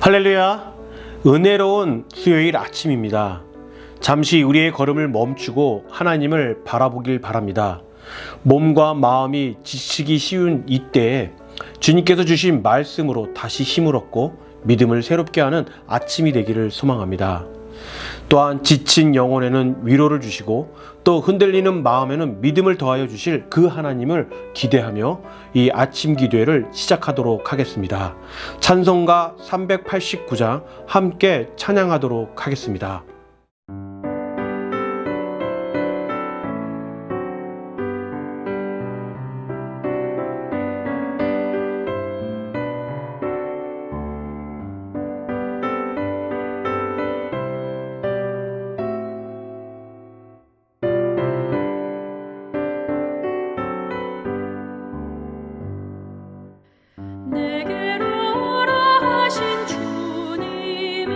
할렐루야! 은혜로운 수요일 아침입니다. 잠시 우리의 걸음을 멈추고 하나님을 바라보길 바랍니다. 몸과 마음이 지치기 쉬운 이때에 주님께서 주신 말씀으로 다시 힘을 얻고 믿음을 새롭게 하는 아침이 되기를 소망합니다. 또한 지친 영혼에는 위로를 주시고 또 흔들리는 마음에는 믿음을 더하여 주실 그 하나님을 기대하며 이 아침 기도회를 시작하도록 하겠습니다. 찬송가 389장 함께 찬양하도록 하겠습니다. 내게로 오라 하신 주님의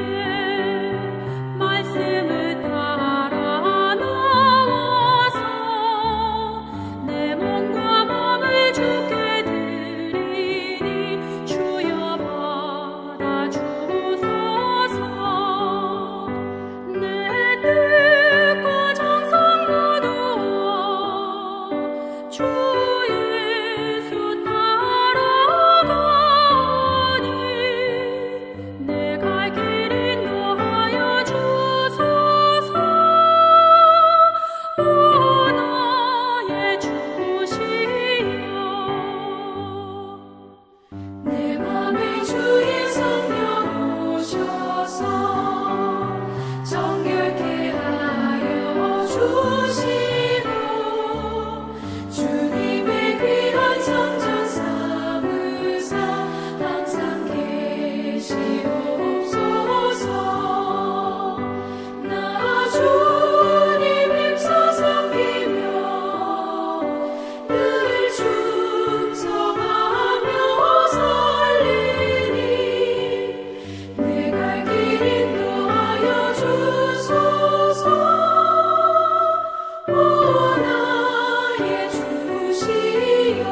말씀을 따라 나와서 내 몸과 마음을 주께 드리니 주여 받아주소서. 내 뜻과 정성 모두 주 예수 내 갈 길 인도하여 주소서. 오 나의 주시여, 내 맘에 주의 성령 오셔서 정결케 하여 주시고 주님의 귀한 성전 삼으사 항상 계시옵소서. 나 주님 힘써 섬기며 늘 충성하며 살리니 내 갈 길 인도하여 주소서. 오 나의 주시여.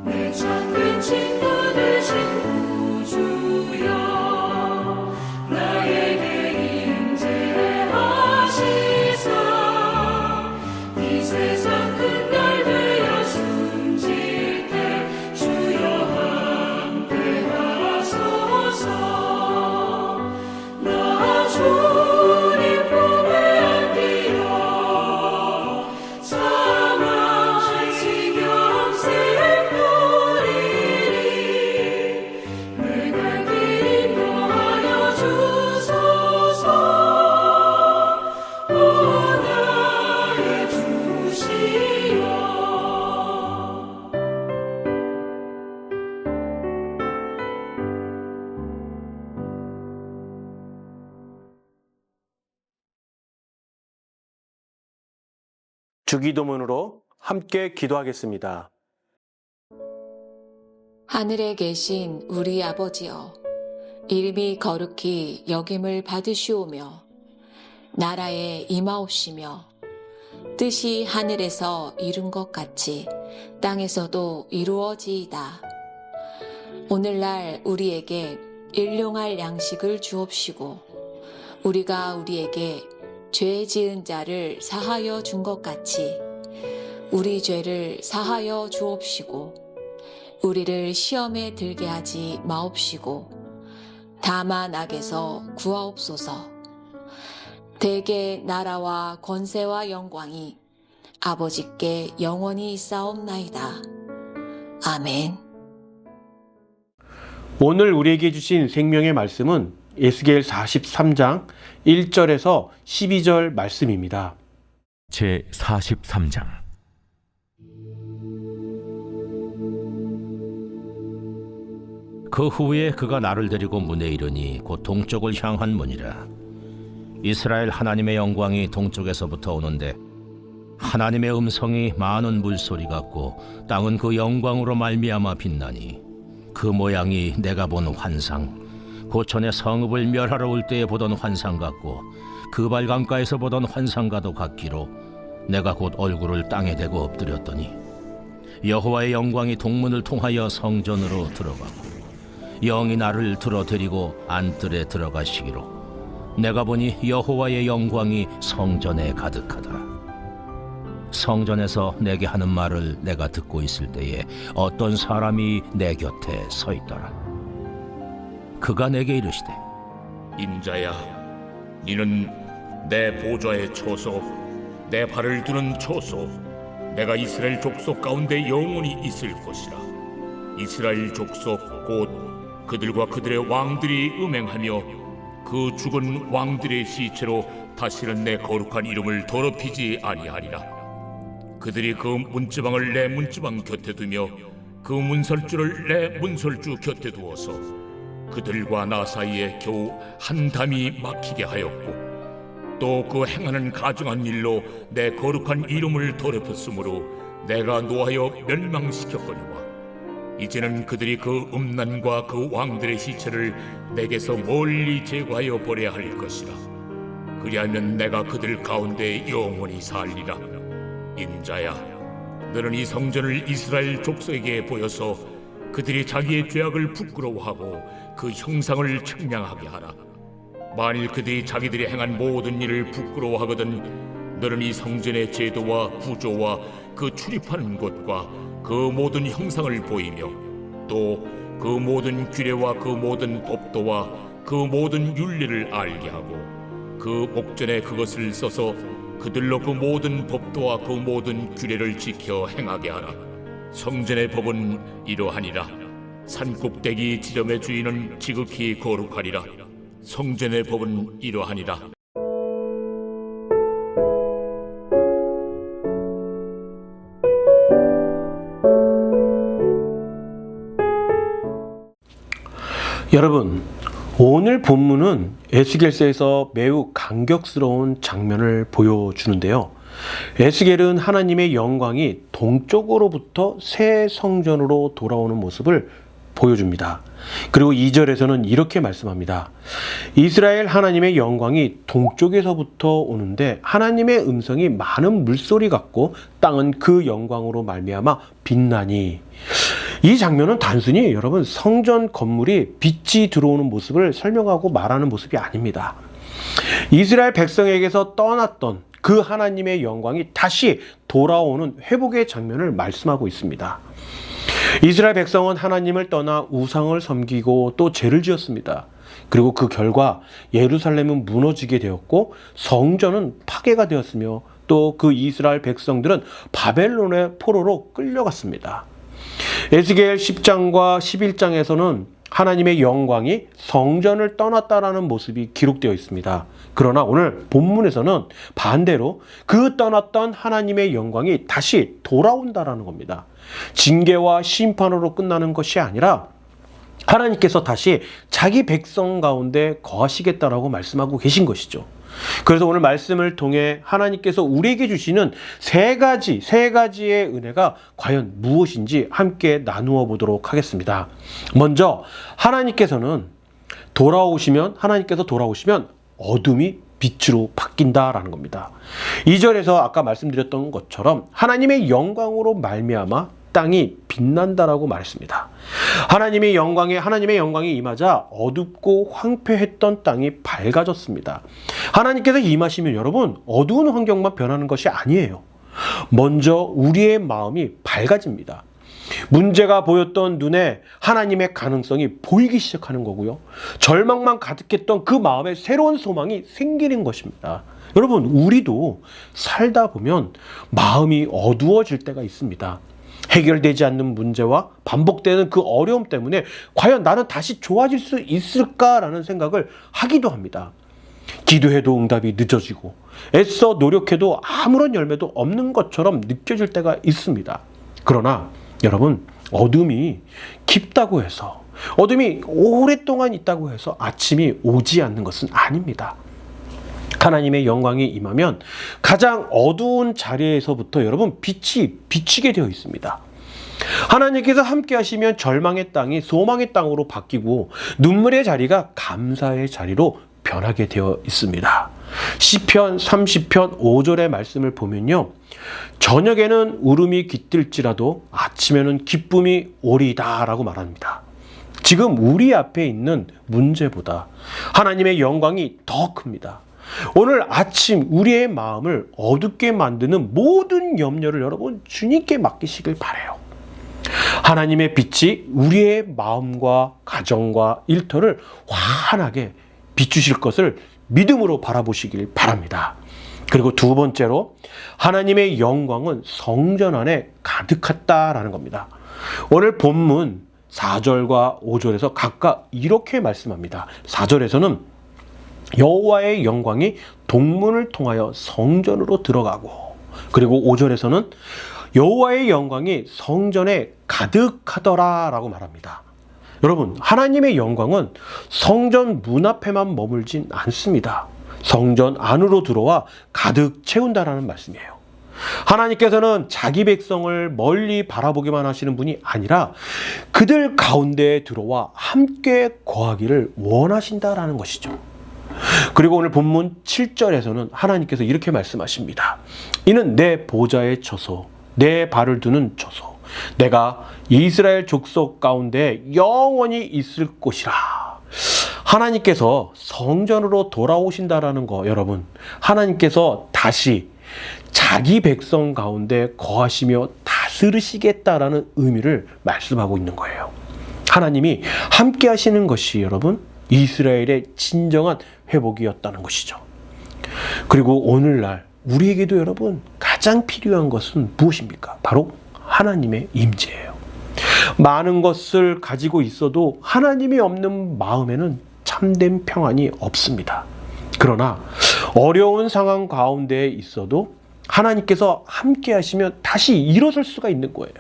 내 작은 친구 되신 구주여, 나에게 임재하시사 이 세상 큰 별 되어 숨질 때 주여 함께 하소서. 나 주님 품에 안기어 참한 지경세 내 갈 길 인도하여 주소서. 오 나의 주시여. 주기도문으로 함께 기도하겠습니다. 하늘에 계신 우리 아버지여, 이름이 거룩히 여김을 받으시오며 나라에 임하옵시며 뜻이 하늘에서 이룬 것 같이 땅에서도 이루어지이다. 오늘날 우리에게 일용할 양식을 주옵시고 우리가 우리에게 죄 지은 자를 사하여 준 것 같이 우리 죄를 사하여 주옵시고 우리를 시험에 들게 하지 마옵시고 다만 악에서 구하옵소서. 대개 나라와 권세와 영광이 아버지께 영원히 있사옵나이다. 아멘. 오늘 우리에게 주신 생명의 말씀은 에스겔 43장 1절에서 12절 말씀입니다. 제 43장. 그 후에 그가 나를 데리고 문에 이르니 곧 동쪽을 향한 문이라. 이스라엘 하나님의 영광이 동쪽에서부터 오는데 하나님의 음성이 많은 물소리 같고 땅은 그 영광으로 말미암아 빛나니 그 모양이 내가 본 환상 고천의 성읍을 멸하러 올 때에 보던 환상 같고 그 발강가에서 보던 환상과도 같기로 내가 곧 얼굴을 땅에 대고 엎드렸더니 여호와의 영광이 동문을 통하여 성전으로 들어가고 영이 나를 들어데리고 안뜰에 들어가시기로 내가 보니 여호와의 영광이 성전에 가득하더라. 성전에서 내게 하는 말을 내가 듣고 있을 때에 어떤 사람이 내 곁에 서 있더라. 그가 내게 이르시되 인자야, 니는 내 보좌의 초소, 내 발을 두는 초소, 내가 이스라엘 족속 가운데 영원히 있을 것이라. 이스라엘 족속 곧 그들과 그들의 왕들이 음행하며 그 죽은 왕들의 시체로 다시는 내 거룩한 이름을 더럽히지 아니하리라. 그들이 그 문지방을 내 문지방 곁에 두며 그 문설주를 내 문설주 곁에 두어서 그들과 나 사이에 겨우 한 담이 막히게 하였고 또 그 행하는 가증한 일로 내 거룩한 이름을 더럽혔으므로 내가 노하여 멸망시켰거니와 이제는 그들이 그 음란과 그 왕들의 시체를 내게서 멀리 제거하여 버려야 할 것이라. 그리하면 내가 그들 가운데 영원히 살리라. 인자야, 너는 이 성전을 이스라엘 족속에게 보여서 그들이 자기의 죄악을 부끄러워하고 그 형상을 측량하게 하라. 만일 그들이 자기들이 행한 모든 일을 부끄러워하거든 너는 이 성전의 제도와 구조와 그 출입하는 곳과 그 모든 형상을 보이며 또 그 모든 규례와 그 모든 법도와 그 모든 윤리를 알게 하고 그 목전에 그것을 써서 그들로 그 모든 법도와 그 모든 규례를 지켜 행하게 하라. 성전의 법은 이러하니라. 산꼭대기 지점의 주인은 지극히 거룩하리라. 성전의 법은 이러하니라. 여러분, 오늘 본문은 에스겔서에서 매우 감격스러운 장면을 보여주는데요. 에스겔은 하나님의 영광이 동쪽으로부터 새 성전으로 돌아오는 모습을 보여줍니다. 그리고 2절에서는 이렇게 말씀합니다. 이스라엘 하나님의 영광이 동쪽에서부터 오는데 하나님의 음성이 많은 물소리 같고 땅은 그 영광으로 말미암아 빛나니. 이 장면은 단순히 여러분 성전 건물이 빛이 들어오는 모습을 설명하고 말하는 모습이 아닙니다. 이스라엘 백성에게서 떠났던 그 하나님의 영광이 다시 돌아오는 회복의 장면을 말씀하고 있습니다. 이스라엘 백성은 하나님을 떠나 우상을 섬기고 또 죄를 지었습니다. 그리고 그 결과 예루살렘은 무너지게 되었고 성전은 파괴가 되었으며 또 그 이스라엘 백성들은 바벨론의 포로로 끌려갔습니다. 에스겔 10장과 11장에서는 하나님의 영광이 성전을 떠났다라는 모습이 기록되어 있습니다. 그러나 오늘 본문에서는 반대로 그 떠났던 하나님의 영광이 다시 돌아온다라는 겁니다. 징계와 심판으로 끝나는 것이 아니라 하나님께서 다시 자기 백성 가운데 거하시겠다라고 말씀하고 계신 것이죠. 그래서 오늘 말씀을 통해 하나님께서 우리에게 주시는 세 가지의 은혜가 과연 무엇인지 함께 나누어 보도록 하겠습니다. 먼저 하나님께서 돌아오시면 어둠이 빛으로 바뀐다라는 겁니다. 2절에서 아까 말씀드렸던 것처럼 하나님의 영광으로 말미암아 땅이 빛난다라고 말했습니다. 하나님의 영광이 임하자 어둡고 황폐했던 땅이 밝아졌습니다. 하나님께서 임하시면 여러분 어두운 환경만 변하는 것이 아니에요. 먼저 우리의 마음이 밝아집니다. 문제가 보였던 눈에 하나님의 가능성이 보이기 시작하는 거고요. 절망만 가득했던 그 마음에 새로운 소망이 생기는 것입니다. 여러분, 우리도 살다 보면 마음이 어두워질 때가 있습니다. 해결되지 않는 문제와 반복되는 그 어려움 때문에 과연 나는 다시 좋아질 수 있을까라는 생각을 하기도 합니다. 기도해도 응답이 늦어지고 애써 노력해도 아무런 열매도 없는 것처럼 느껴질 때가 있습니다. 그러나 여러분, 어둠이 깊다고 해서, 어둠이 오랫동안 있다고 해서 아침이 오지 않는 것은 아닙니다. 하나님의 영광이 임하면 가장 어두운 자리에서부터 여러분 빛이 비치게 되어 있습니다. 하나님께서 함께 하시면 절망의 땅이 소망의 땅으로 바뀌고 눈물의 자리가 감사의 자리로 변하게 되어 있습니다. 시편 30편 5절의 말씀을 보면요, 저녁에는 울음이 깃들지라도 아침에는 기쁨이 오리다 라고 말합니다. 지금 우리 앞에 있는 문제보다 하나님의 영광이 더 큽니다. 오늘 아침 우리의 마음을 어둡게 만드는 모든 염려를 여러분 주님께 맡기시길 바라요. 하나님의 빛이 우리의 마음과 가정과 일터를 환하게 비추실 것을 믿음으로 바라보시길 바랍니다. 그리고 두 번째로 하나님의 영광은 성전 안에 가득했다라는 겁니다. 오늘 본문 4절과 5절에서 각각 이렇게 말씀합니다. 4절에서는 여호와의 영광이 동문을 통하여 성전으로 들어가고, 그리고 5절에서는 여호와의 영광이 성전에 가득하더라 라고 말합니다. 여러분, 하나님의 영광은 성전 문 앞에만 머물진 않습니다. 성전 안으로 들어와 가득 채운다라는 말씀이에요. 하나님께서는 자기 백성을 멀리 바라보기만 하시는 분이 아니라 그들 가운데에 들어와 함께 거하기를 원하신다라는 것이죠. 그리고 오늘 본문 7절에서는 하나님께서 이렇게 말씀하십니다. 이는 내 보좌의 처소, 내 발을 두는 처소, 내가 이스라엘 족속 가운데 영원히 있을 곳이라. 하나님께서 성전으로 돌아오신다라는 거, 여러분, 하나님께서 다시 자기 백성 가운데 거하시며 다스리시겠다라는 의미를 말씀하고 있는 거예요. 하나님이 함께 하시는 것이 여러분 이스라엘의 진정한 회복이었다는 것이죠. 그리고 오늘날 우리에게도 여러분 가장 필요한 것은 무엇입니까? 바로 하나님의 임재예요. 많은 것을 가지고 있어도 하나님이 없는 마음에는 참된 평안이 없습니다. 그러나 어려운 상황 가운데 있어도 하나님께서 함께 하시면 다시 일어설 수가 있는 거예요.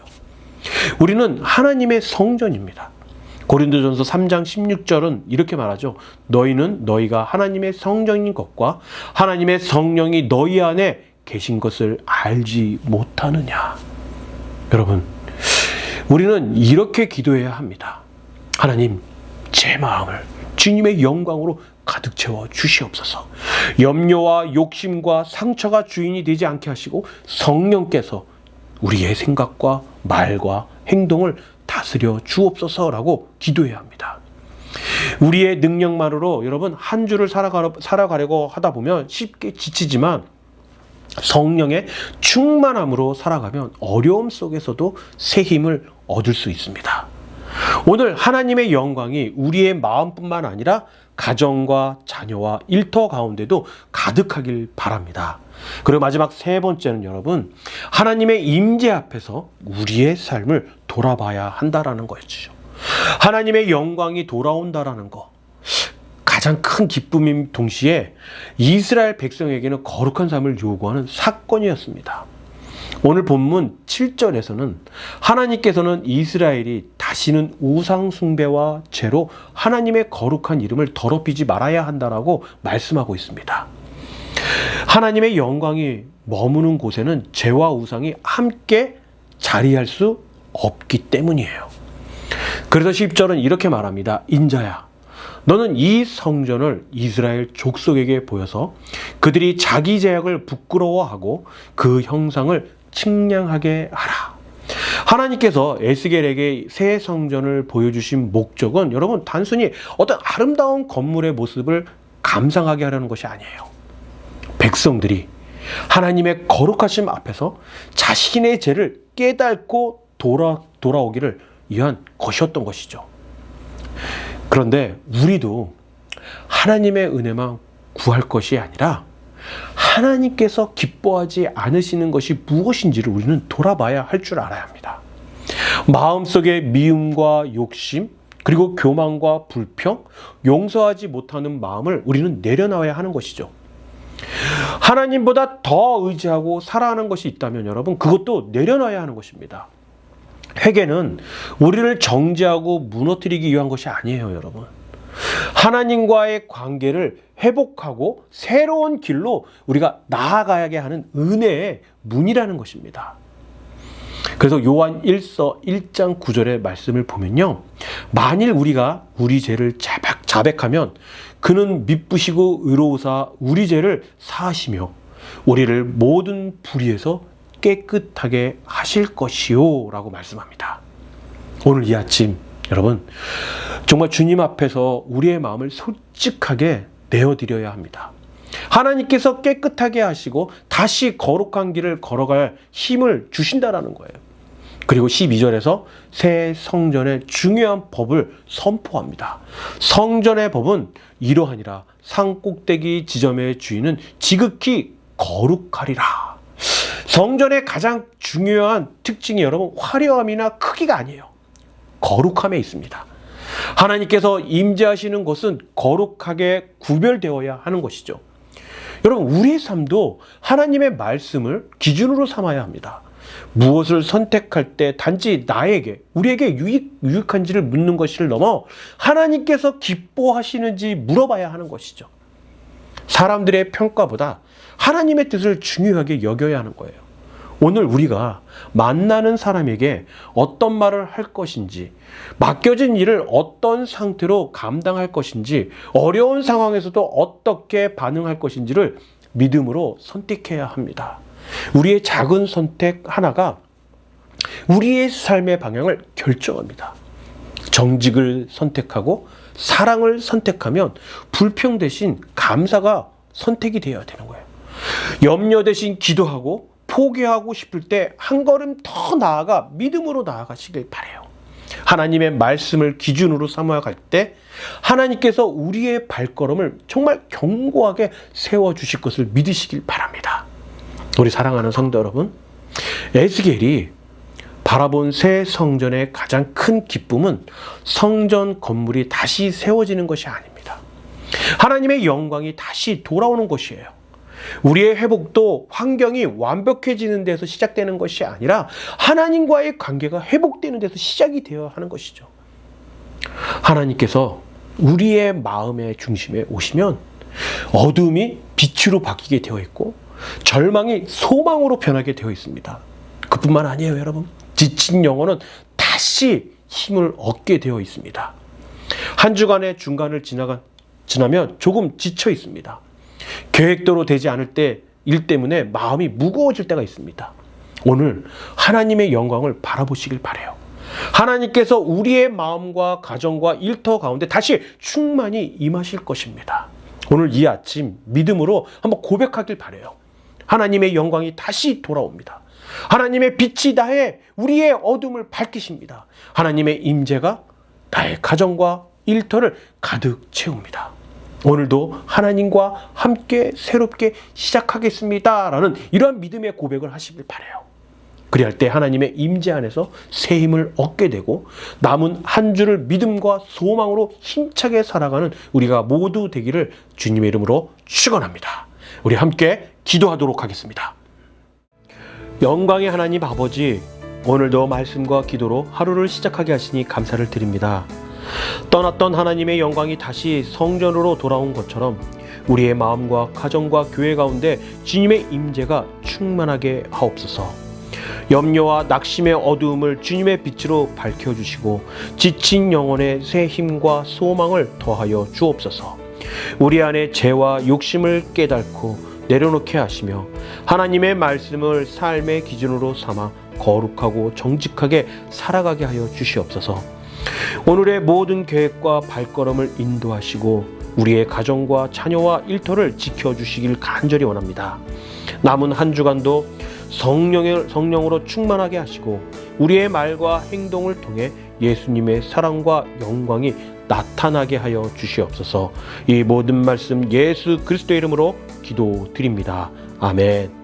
우리는 하나님의 성전입니다. 고린도전서 3장 16절은 이렇게 말하죠. 너희는 너희가 하나님의 성전인 것과 하나님의 성령이 너희 안에 계신 것을 알지 못하느냐. 여러분, 우리는 이렇게 기도해야 합니다. 하나님, 제 마음을 주님의 영광으로 가득 채워 주시옵소서. 염려와 욕심과 상처가 주인이 되지 않게 하시고 성령께서 우리의 생각과 말과 행동을 다스려 주옵소서라고 기도해야 합니다. 우리의 능력만으로 여러분 한 주를 살아가려고 하다 보면 쉽게 지치지만 성령의 충만함으로 살아가면 어려움 속에서도 새 힘을 얻을 수 있습니다. 오늘 하나님의 영광이 우리의 마음뿐만 아니라 가정과 자녀와 일터 가운데도 가득하길 바랍니다. 그리고 마지막 세 번째는 여러분, 하나님의 임재 앞에서 우리의 삶을 돌아봐야 한다라는 거였죠. 하나님의 영광이 돌아온다라는 거, 가장 큰 기쁨인 동시에 이스라엘 백성에게는 거룩한 삶을 요구하는 사건이었습니다. 오늘 본문 7절에서는 하나님께서는 이스라엘이 다시는 우상 숭배와 죄로 하나님의 거룩한 이름을 더럽히지 말아야 한다라고 말씀하고 있습니다. 하나님의 영광이 머무는 곳에는 죄와 우상이 함께 자리할 수 없기 때문이에요. 그래서 10절은 이렇게 말합니다. 인자야, 너는 이 성전을 이스라엘 족속에게 보여서 그들이 자기 제약을 부끄러워하고 그 형상을 측량하게 하라. 하나님께서 에스겔에게 새 성전을 보여주신 목적은 여러분 단순히 어떤 아름다운 건물의 모습을 감상하게 하려는 것이 아니에요. 백성들이 하나님의 거룩하심 앞에서 자신의 죄를 깨닫고 돌아오기를 위한 것이었던 것이죠. 그런데 우리도 하나님의 은혜만 구할 것이 아니라 하나님께서 기뻐하지 않으시는 것이 무엇인지를 우리는 돌아봐야 할 줄 알아야 합니다. 마음속의 미움과 욕심, 그리고 교만과 불평, 용서하지 못하는 마음을 우리는 내려놔야 하는 것이죠. 하나님보다 더 의지하고 살아가는 것이 있다면 여러분 그것도 내려놔야 하는 것입니다. 회개는 우리를 정죄하고 무너뜨리기 위한 것이 아니에요, 여러분. 하나님과의 관계를 회복하고 새로운 길로 우리가 나아가게 하는 은혜의 문이라는 것입니다. 그래서 요한 1서 1장 9절의 말씀을 보면요, 만일 우리가 우리 죄를 자백하면 그는 미쁘시고 의로우사 우리 죄를 사하시며 우리를 모든 불의에서 깨끗하게 하실 것이요 라고 말씀합니다. 오늘 이 아침 여러분, 정말 주님 앞에서 우리의 마음을 솔직하게 내어드려야 합니다. 하나님께서 깨끗하게 하시고 다시 거룩한 길을 걸어갈 힘을 주신다라는 거예요. 그리고 12절에서 새 성전의 중요한 법을 선포합니다. 성전의 법은 이러하니라. 산꼭대기 지점의 주인은 지극히 거룩하리라. 성전의 가장 중요한 특징이 여러분 화려함이나 크기가 아니에요. 거룩함에 있습니다. 하나님께서 임재하시는 곳은 거룩하게 구별되어야 하는 것이죠. 여러분, 우리의 삶도 하나님의 말씀을 기준으로 삼아야 합니다. 무엇을 선택할 때 단지 나에게, 우리에게 유익한지를 묻는 것을 넘어 하나님께서 기뻐하시는지 물어봐야 하는 것이죠. 사람들의 평가보다 하나님의 뜻을 중요하게 여겨야 하는 거예요. 오늘 우리가 만나는 사람에게 어떤 말을 할 것인지, 맡겨진 일을 어떤 상태로 감당할 것인지, 어려운 상황에서도 어떻게 반응할 것인지를 믿음으로 선택해야 합니다. 우리의 작은 선택 하나가 우리의 삶의 방향을 결정합니다. 정직을 선택하고 사랑을 선택하면 불평 대신 감사가 선택이 되어야 되는 거예요. 염려 대신 기도하고 포기하고 싶을 때 한 걸음 더 나아가 믿음으로 나아가시길 바라요. 하나님의 말씀을 기준으로 삼아갈 때 하나님께서 우리의 발걸음을 정말 견고하게 세워주실 것을 믿으시길 바랍니다. 우리 사랑하는 성도 여러분, 에스겔이 바라본 새 성전의 가장 큰 기쁨은 성전 건물이 다시 세워지는 것이 아닙니다. 하나님의 영광이 다시 돌아오는 것이에요. 우리의 회복도 환경이 완벽해지는 데서 시작되는 것이 아니라 하나님과의 관계가 회복되는 데서 시작이 되어야 하는 것이죠. 하나님께서 우리의 마음의 중심에 오시면 어둠이 빛으로 바뀌게 되어 있고 절망이 소망으로 변하게 되어 있습니다. 그뿐만 아니에요, 여러분. 지친 영혼은 다시 힘을 얻게 되어 있습니다. 한 주간의 중간을 지나면 조금 지쳐 있습니다. 계획대로 되지 않을 때 일 때문에 마음이 무거워질 때가 있습니다. 오늘 하나님의 영광을 바라보시길 바라요. 하나님께서 우리의 마음과 가정과 일터 가운데 다시 충만히 임하실 것입니다. 오늘 이 아침 믿음으로 한번 고백하길 바라요. 하나님의 영광이 다시 돌아옵니다. 하나님의 빛이 나의 우리의 어둠을 밝히십니다. 하나님의 임재가 나의 가정과 일터를 가득 채웁니다. 오늘도 하나님과 함께 새롭게 시작하겠습니다 라는 이러한 믿음의 고백을 하시길 바라요. 그리할 때 하나님의 임재 안에서 새 힘을 얻게 되고 남은 한 주를 믿음과 소망으로 힘차게 살아가는 우리가 모두 되기를 주님의 이름으로 축원합니다. 우리 함께 기도하도록 하겠습니다. 영광의 하나님 아버지, 오늘도 말씀과 기도로 하루를 시작하게 하시니 감사를 드립니다. 떠났던 하나님의 영광이 다시 성전으로 돌아온 것처럼 우리의 마음과 가정과 교회 가운데 주님의 임재가 충만하게 하옵소서. 염려와 낙심의 어두움을 주님의 빛으로 밝혀주시고 지친 영혼의 새 힘과 소망을 더하여 주옵소서. 우리 안에 죄와 욕심을 깨닫고 내려놓게 하시며 하나님의 말씀을 삶의 기준으로 삼아 거룩하고 정직하게 살아가게 하여 주시옵소서. 오늘의 모든 계획과 발걸음을 인도하시고 우리의 가정과 자녀와 일터를 지켜주시길 간절히 원합니다. 남은 한 주간도 성령으로 충만하게 하시고 우리의 말과 행동을 통해 예수님의 사랑과 영광이 나타나게 하여 주시옵소서. 이 모든 말씀 예수 그리스도의 이름으로 기도드립니다. 아멘.